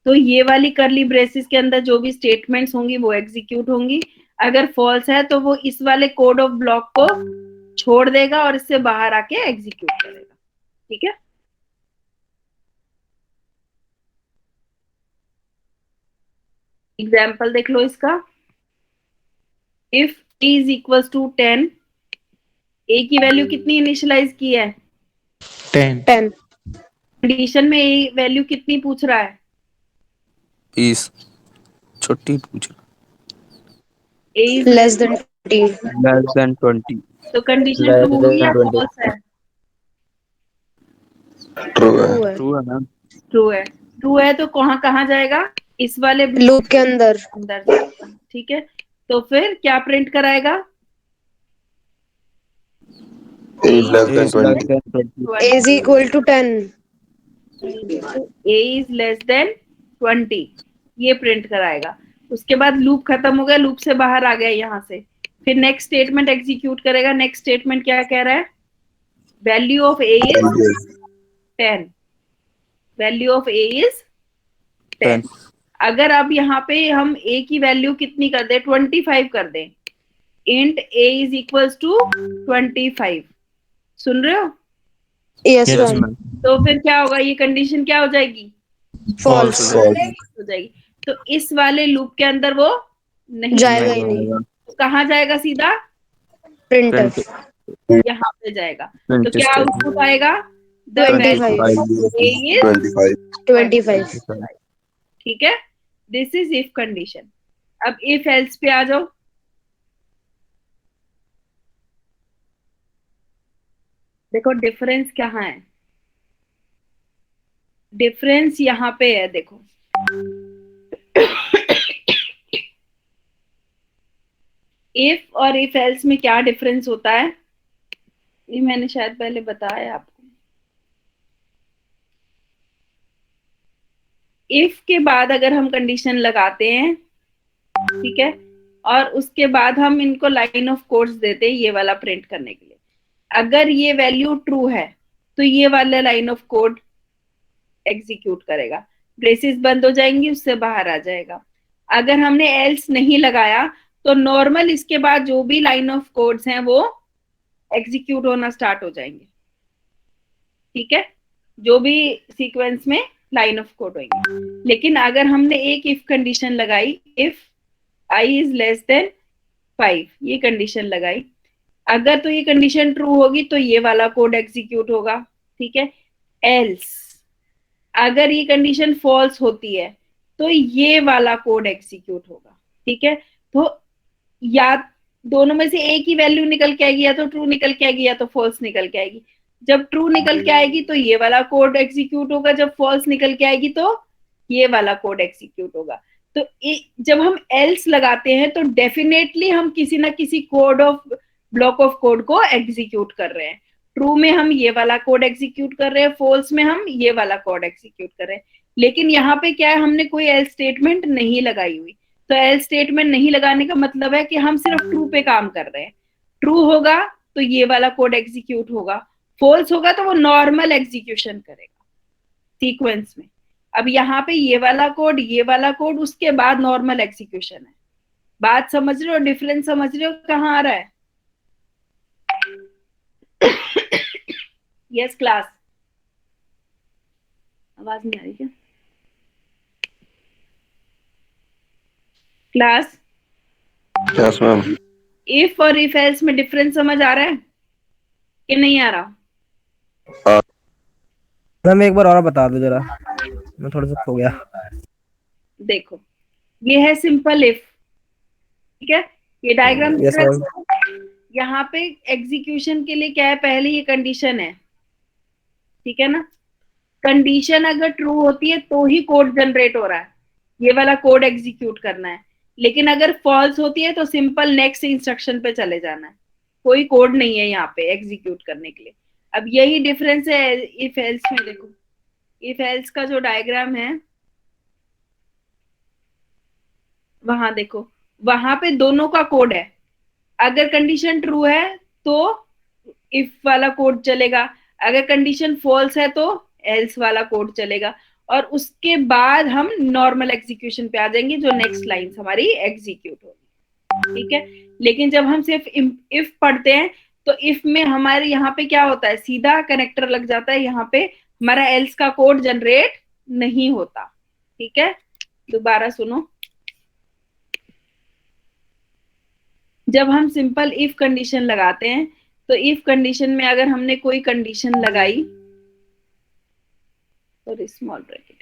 तो ये वाली करली ब्रेसेस के अंदर जो भी स्टेटमेंट्स होंगी वो एग्जीक्यूट होंगी, अगर फॉल्स है तो वो इस वाले कोड ऑफ ब्लॉक को छोड़ देगा और इससे बाहर आके एग्जीक्यूट करेगा। ठीक है, एग्जाम्पल देख लो इसका। If a is equal to 10, a की वैल्यू कितनी इनिशियलाइज की है? 10. 10. कंडीशन में a वैल्यू कितनी पूछ रहा है? 20 छोटी पूछ। a is Less than 20. Less than 20। तो कंडीशन Less ट्रू हुई या than 20। फॉल्स है? True है. ट्रू है मैम। ट्रू है। ट्रू है तो कहाँ कहाँ जाएगा? इस वाले लूप के अंदर. अंदर जाएगा। ठीक है, तो फिर क्या प्रिंट कराएगा? A is less than Is less 20. than 20। A is equal to 10. a is less than 20, ये प्रिंट कराएगा। उसके बाद लूप खत्म हो गया, लूप से बाहर आ गया यहाँ से, फिर नेक्स्ट स्टेटमेंट एग्जीक्यूट करेगा। नेक्स्ट स्टेटमेंट क्या कह रहा है? Value of a is 10। Value of a is 10। अगर अब यहाँ पे हम a की वैल्यू कितनी कर दें? 25 कर दें। Int a is equal to 25। सुन रहे हो? Yes, Yes, ma'am. ma'am. तो फिर क्या होगा? ये कंडीशन क्या हो जाएगी? False. हो जाएगी। तो इस वाले लूप के अंदर वो नहीं जाएगा ही नहीं. तो कहाँ जाएगा? सीधा Printf. यहाँ पे जाएगा। तो Print क्या statement। आउटपुट आएगा? 25. a is 25. 25. ठीक है, दिस इज इफ कंडीशन। अब इफ एल्स पे आ जाओ। देखो डिफरेंस कहाँ है? डिफरेंस यहाँ पे है, देखो। इफ और इफ एल्स में क्या डिफरेंस होता है, ये मैंने शायद पहले बताया आपको। इफ के बाद अगर हम कंडीशन लगाते हैं, ठीक है, और उसके बाद हम इनको लाइन ऑफ कोड्स देते हैं ये वाला प्रिंट करने के लिए। अगर ये वैल्यू ट्रू है तो ये वाला लाइन ऑफ कोड एग्जीक्यूट करेगा, ब्रेसेस बंद हो जाएंगी, उससे बाहर आ जाएगा। अगर हमने एल्स नहीं लगाया तो नॉर्मल इसके बाद जो भी लाइन ऑफ कोड्स हैं वो एग्जीक्यूट होना स्टार्ट हो जाएंगे। ठीक है, जो भी सीक्वेंस में लाइन ऑफ कोड होंगे। लेकिन अगर हमने एक इफ कंडीशन लगाई, if i is less than 5, ये कंडीशन लगाई, अगर तो ये कंडीशन ट्रू होगी तो ये वाला कोड एग्जीक्यूट होगा। ठीक है, एल्स अगर ये कंडीशन फॉल्स होती है तो ये वाला कोड एग्जीक्यूट होगा। ठीक है, तो या दोनों में से एक ही वैल्यू निकल के आएगी, या तो ट्रू निकल के आएगी या तो फॉल्स निकल के आएगी। जब ट्रू निकल के आएगी तो ये वाला कोड एग्जीक्यूट होगा, जब फॉल्स निकल के आएगी तो ये वाला कोड एग्जीक्यूट होगा। तो जब हम एल्स लगाते हैं तो डेफिनेटली हम किसी ना किसी code of block of code को एग्जीक्यूट कर रहे हैं। ट्रू में हम ये वाला कोड एग्जीक्यूट कर रहे हैं, फॉल्स में हम ये वाला कोड एग्जीक्यूट कर रहे हैं। लेकिन यहाँ पे क्या है, हमने कोई एल्स स्टेटमेंट नहीं लगाई हुई। तो एल्स स्टेटमेंट नहीं लगाने का मतलब है कि हम सिर्फ ट्रू पे काम कर रहे हैं। ट्रू होगा तो ये वाला कोड एग्जीक्यूट होगा, फॉल्स होगा तो वो नॉर्मल एग्जीक्यूशन करेगा सीक्वेंस में। अब यहाँ पे ये वाला कोड, उसके बाद नॉर्मल एग्जीक्यूशन है। बात समझ रहे हो? डिफरेंस समझ रहे हो कहाँ आ रहा है? यस क्लास, आवाज नहीं आ रही क्या क्लास? Yes, ma'am. इफ और इफ एल्स में डिफरेंस समझ आ रहा है कि नहीं आ रहा? मैम एक बार और बता दो जरा, मैं थोड़ा सा खो गया। देखो, ये है सिंपल इफ। ठीक है, ये डायग्राम Yes, ma'am. यहाँ पे एग्जीक्यूशन के लिए क्या है, पहले ये कंडीशन है, ठीक है ना। कंडीशन अगर ट्रू होती है तो ही कोड जनरेट हो रहा है, ये वाला कोड एग्जीक्यूट करना है। लेकिन अगर फॉल्स होती है तो सिंपल नेक्स्ट इंस्ट्रक्शन पे चले जाना है, कोई कोड नहीं है यहाँ पे एग्जीक्यूट करने के लिए। अब यही डिफरेंस है इफ एल्स में। देखो इफ एल्स का जो डायग्राम है वहां देखो, वहां पे दोनों का कोड है। अगर कंडीशन ट्रू है तो इफ वाला कोड चलेगा, अगर कंडीशन फॉल्स है तो एल्स वाला कोड चलेगा। और उसके बाद हम नॉर्मल एग्जीक्यूशन पे आ जाएंगे, जो नेक्स्ट लाइन हमारी एग्जीक्यूट होगी, ठीक है। लेकिन जब हम सिर्फ इफ पढ़ते हैं तो इफ में हमारे यहाँ पे क्या होता है, सीधा कनेक्टर लग जाता है, यहाँ पे हमारा एल्स का कोड जनरेट नहीं होता, ठीक है। दोबारा सुनो, जब हम सिंपल इफ कंडीशन लगाते हैं तो इफ कंडीशन में अगर हमने कोई कंडीशन लगाई, और स्मॉल ब्रैकेट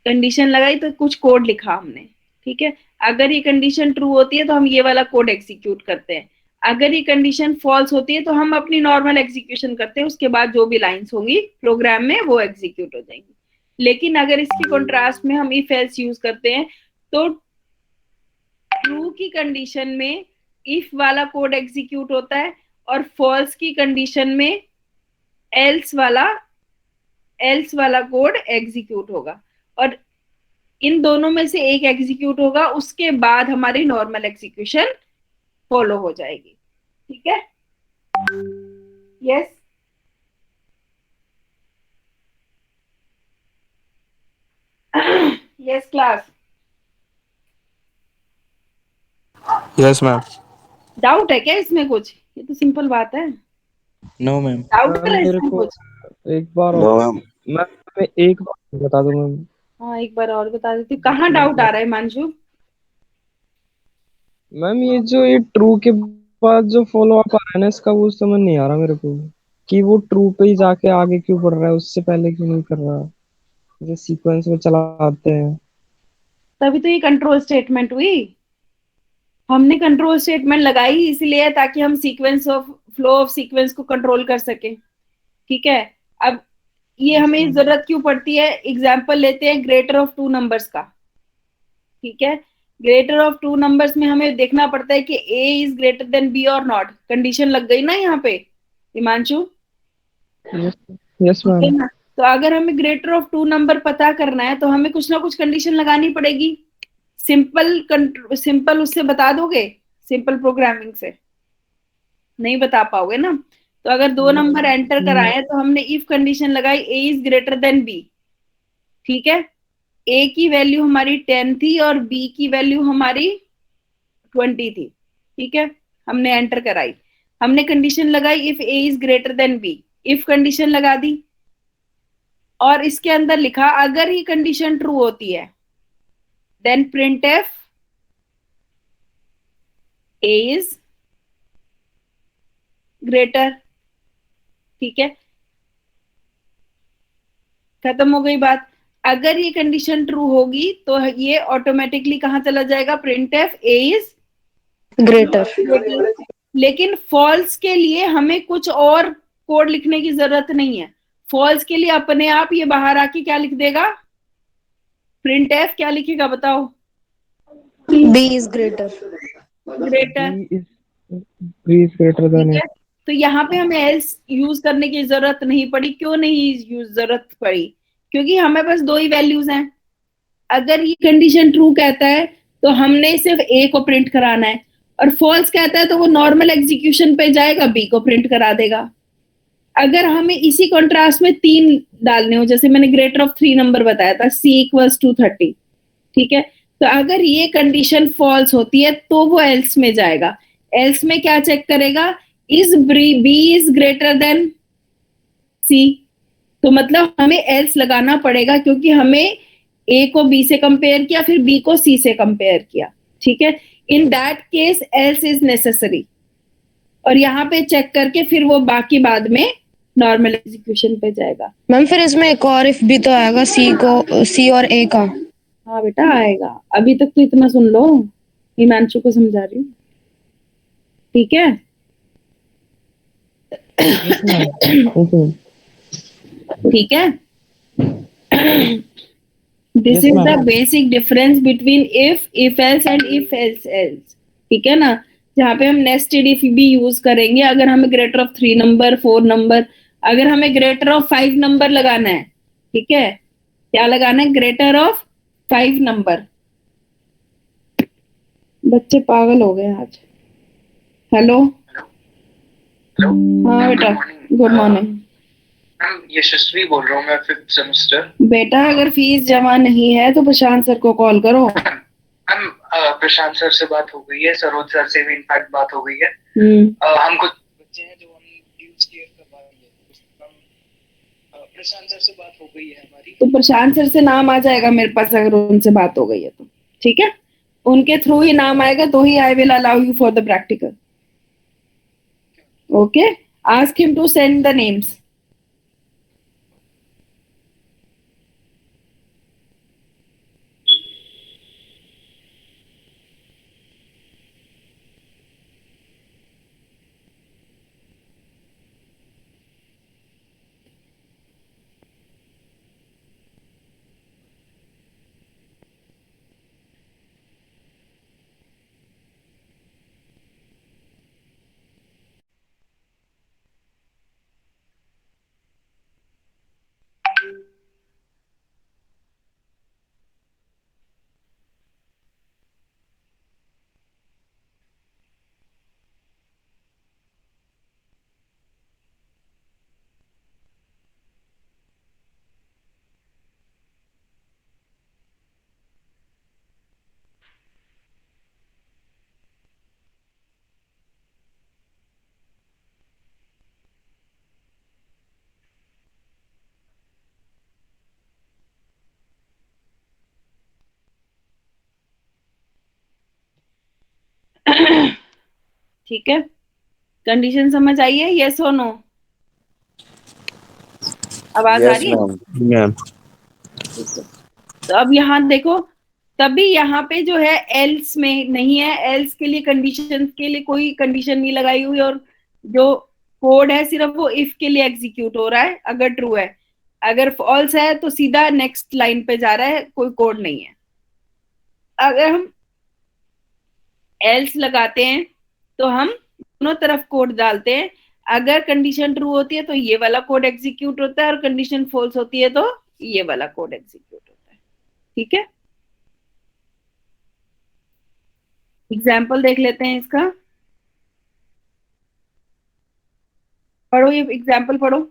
कंडीशन लगाई तो कुछ कोड लिखा हमने, ठीक है। अगर ये कंडीशन ट्रू होती है तो हम ये वाला कोड एग्जीक्यूट करते हैं, अगर ये कंडीशन फॉल्स होती है तो हम अपनी नॉर्मल एग्जीक्यूशन करते हैं, उसके बाद जो भी लाइंस होंगी प्रोग्राम में वो एग्जीक्यूट हो जाएंगी। लेकिन अगर इसके कॉन्ट्रास्ट में हम इफ एल्स यूज करते हैं तो ट्रू की कंडीशन में इफ वाला कोड एग्जीक्यूट होता है और फॉल्स की कंडीशन में एल्स वाला कोड एग्जीक्यूट होगा, और इन दोनों में से एक एग्जीक्यूट होगा, उसके बाद हमारी नॉर्मल एग्जीक्यूशन फॉलो हो जाएगी, ठीक है। Yes yes class, Yes, ma'am. Doubt है क्या इसमें कुछ? ये तो सिंपल बात है। No, ma'am. डाउट है मेरे इसमें को कुछ? एक बार नो और मैम। मैं एक बार बता दूं मैम। हाँ एक बार और बता देती हूँ। कहाँ डाउट आ रहा है मांशु? मैम ये ट्रू के बाद जो फॉलो अप आ रहा है ना, इसका वो समझ नहीं आ रहा मेरे को कि वो ट्रू पे ही जाके आगे क्यों बढ़ रहा है, उससे पहले क्यों नहीं कर रहा, जो सीक्वेंस में चलाते हैं। तभी तो ये कंट्रोल स्टेटमेंट हुई, हमने कंट्रोल स्टेटमेंट लगाई इसलिए ताकि हम फ्लो ऑफ सीक्वेंस को कंट्रोल कर सके, ठीक है। अब ये हमें जरूरत क्यों पड़ती है, एग्जाम्पल लेते हैं ग्रेटर ऑफ टू नंबर्स का, ठीक है। ग्रेटर ऑफ टू नंबर्स में हमें देखना पड़ता है कि ए इज ग्रेटर देन बी और नॉट, कंडीशन लग गई ना यहाँ पे हिमांशु? Yes ma'am. तो अगर हमें ग्रेटर ऑफ टू नंबर पता करना है तो हमें कुछ ना कुछ कंडीशन लगानी पड़ेगी। सिंपल उससे बता दोगे, सिंपल प्रोग्रामिंग से नहीं बता पाओगे ना। तो अगर दो नंबर एंटर कराए तो हमने इफ कंडीशन लगाई ए इज ग्रेटर देन बी, ठीक है। ए की वैल्यू हमारी 10 थी और बी की वैल्यू हमारी 20 थी, ठीक है। हमने एंटर कराई, हमने कंडीशन लगाई if A is greater than B, if condition लगा दी, और इसके अंदर लिखा अगर ही कंडीशन ट्रू होती है then printf A is greater, ठीक है। खत्म हो गई बात। अगर ये कंडीशन ट्रू होगी तो ये ऑटोमेटिकली कहां चला जाएगा, print F A is greater. लेकिन फॉल्स के लिए हमें कुछ और कोड लिखने की जरूरत नहीं है। फॉल्स के लिए अपने आप ये बाहर आके क्या लिख देगा, प्रिंट एफ क्या लिखेगा बताओ? B is greater. B is greater than A. तो यहाँ पे हमें एल्स यूज करने की जरूरत नहीं पड़ी। क्यों नहीं जरूरत पड़ी? क्योंकि हमें बस दो ही वैल्यूज हैं। अगर ये कंडीशन ट्रू कहता है तो हमने सिर्फ ए को प्रिंट कराना है, और फॉल्स कहता है तो वो नॉर्मल एग्जीक्यूशन पे जाएगा, बी को प्रिंट करा देगा। अगर हमें इसी कॉन्ट्रास्ट में 3 डालने हो, जैसे मैंने ग्रेटर ऑफ 3 नंबर बताया था, c इक्वल्स टू 30, ठीक है। तो अगर ये कंडीशन फॉल्स होती है तो वो एल्स में जाएगा। एल्स में क्या चेक करेगा, is B is greater than C. तो मतलब हमें एल्स लगाना पड़ेगा, क्योंकि हमें ए को बी से कंपेयर किया, फिर बी को सी से कंपेयर किया, ठीक है। In that case else is necessary, और यहाँ पे चेक करके फिर वो बाकी बाद में नॉर्मल एग्जीक्यूशन पे जाएगा। मैम फिर इसमें एक और इफ भी तो आएगा, सी और ए का। हाँ बेटा आएगा, अभी तक तो इतना सुन लो। हिमांशु को समझा रही हूँ, ठीक है। ठीक है, this is the basic difference between if else and if else else, ठीक है ना। जहाँ पे हम नेस्टेड इफ भी यूज करेंगे अगर हमें ग्रेटर ऑफ 3 नंबर 4 नंबर, अगर हमें ग्रेटर ऑफ 5 नंबर लगाना है, ठीक है, क्या लगाना है, ग्रेटर ऑफ 5 नंबर। बच्चे पागल हो गए आज। हेलो, हेलो हाँ बेटा, गुड मॉर्निंग। मैम यशस्वी बोल रहा हूँ मैं, 5th सेमेस्टर। बेटा अगर फीस जमा नहीं है तो प्रशांत सर को कॉल करो। मैम प्रशांत सर से बात हो गई है, सरोज सर से भी इनफैक्ट बात हो गई है। हम कुछ बच्चे हैं जो हम ड्यूज क्लियर करवा रहे हैं, प्रशांत सर से बात हो गई है हमारी। तो प्रशांत सर से नाम आ जाएगा मेरे पास अगर उनसे बात हो गई है तो, ठीक है, उनके थ्रू ही नाम आएगा तो ही I will allow you for the practical. Okay, ask him to send the names. ठीक है, कंडीशन समझ आई है, यस और नो? आवाज आ रही है? मैम तो अब यहाँ देखो, तभी यहाँ पे जो है एल्स में नहीं है, एल्स के लिए कंडीशन के लिए कोई कंडीशन नहीं लगाई हुई, और जो कोड है सिर्फ वो इफ के लिए एग्जीक्यूट हो रहा है अगर ट्रू है। अगर फॉल्स है तो सीधा नेक्स्ट लाइन पे जा रहा है, कोई कोड नहीं है। अगर हम एल्स लगाते हैं तो हम दोनों तरफ कोड डालते हैं। अगर कंडीशन ट्रू होती है तो ये वाला कोड एग्जीक्यूट होता है, और कंडीशन फॉल्स होती है तो ये वाला कोड एग्जीक्यूट होता है, ठीक है। एग्जाम्पल देख लेते हैं इसका, पढ़ो ये एग्जाम्पल पढ़ो।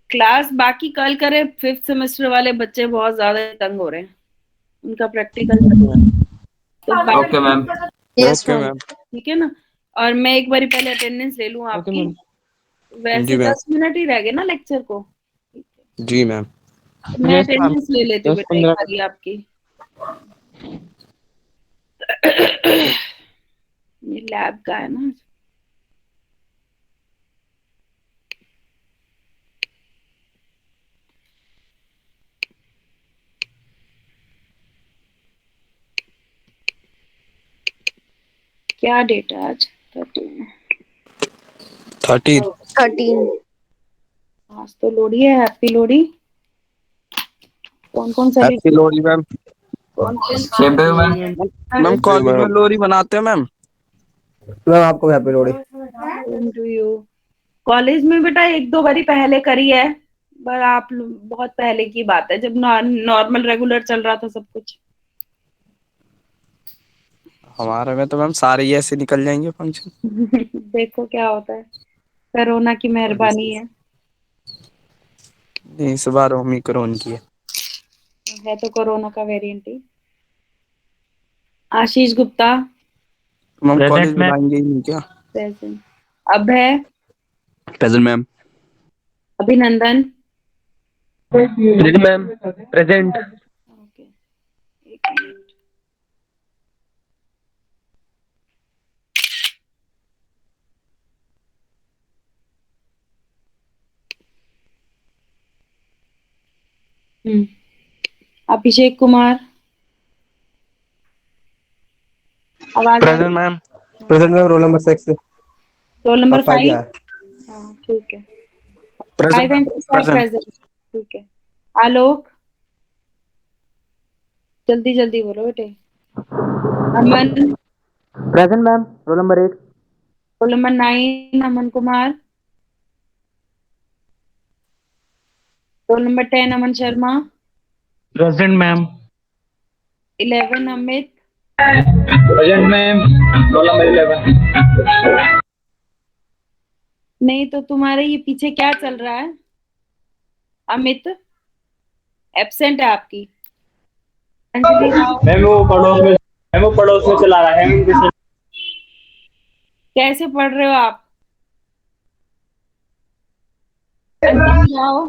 क्लास बाकी कल करे, 5th सेमेस्टर वाले बच्चे बहुत ज्यादा तंग हो रहे हैं, उनका प्रैक्टिकल तो ओके मैम। Okay ma'am. ठीक है ना। और मैं एक बार पहले अटेंडेंस ले लूं आपकी। वैसे जी मैम। 10 मिनट ही रह गए ना लेक्चर को। जी मैम। मैं अटेंडेंस ले लेती हूँ बेटा एक बारी आपकी। लैब का है ना। क्या डेट है आज? 13। 13 आज तो लोहड़ी है। हैप्पी लोहड़ी। कौन कौन हैप्पी सेलिब्रेट? लोहड़ी मैम। कौन कौन? मैम कॉलेज में लोहड़ी मनाते हैं मैम। मैम आपको happy Lohri. To you. College में बेटा एक दो बारी पहले करी है, पर आप बहुत पहले की बात है जब नॉर्मल रेगुलर चल रहा था सब कुछ। हमारे में तो मैम सारे ही ऐसे निकल जाएंगे फंक्शन। देखो क्या होता है, कोरोना की मेहरबानी है। इस बार ओमिक्रॉन की है तो कोरोना का वेरिएंट ही। आशीष गुप्ता मैम कॉलेज बुलाएंगे ही नहीं क्या? Present. Abhay present ma'am. Abhinandan ma'am present. Okay, एक मिनट। अभिषेक कुमार आवाज present ma'am. Present ma'am roll number 6। Roll number 5। या हाँ ठीक है। Present 5 and 6 are present. present। ठीक है। आलोक जल्दी जल्दी बोलो बेटे। Aman present ma'am roll number 8। Roll number 9 Aman Kumar. Roll number 10 अमन Sharma. Present ma'am. 11 Amit. Present ma'am roll number 11। नहीं तो तुम्हारे ये पीछे क्या चल रहा है? अमित एब्सेंट है आपकी। अंजलि राव मैम वो पड़ोस में चला रहा है। कैसे पढ़ रहे हो आप? Anjali Rao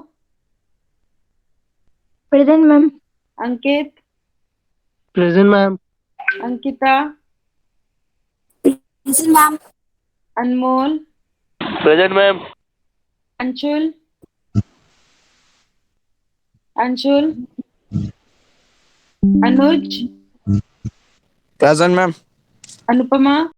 present ma'am. Ankit present ma'am. Ankita ma'am. Anmol present ma'am. Anshul Anshul Anuj present ma'am. Anupama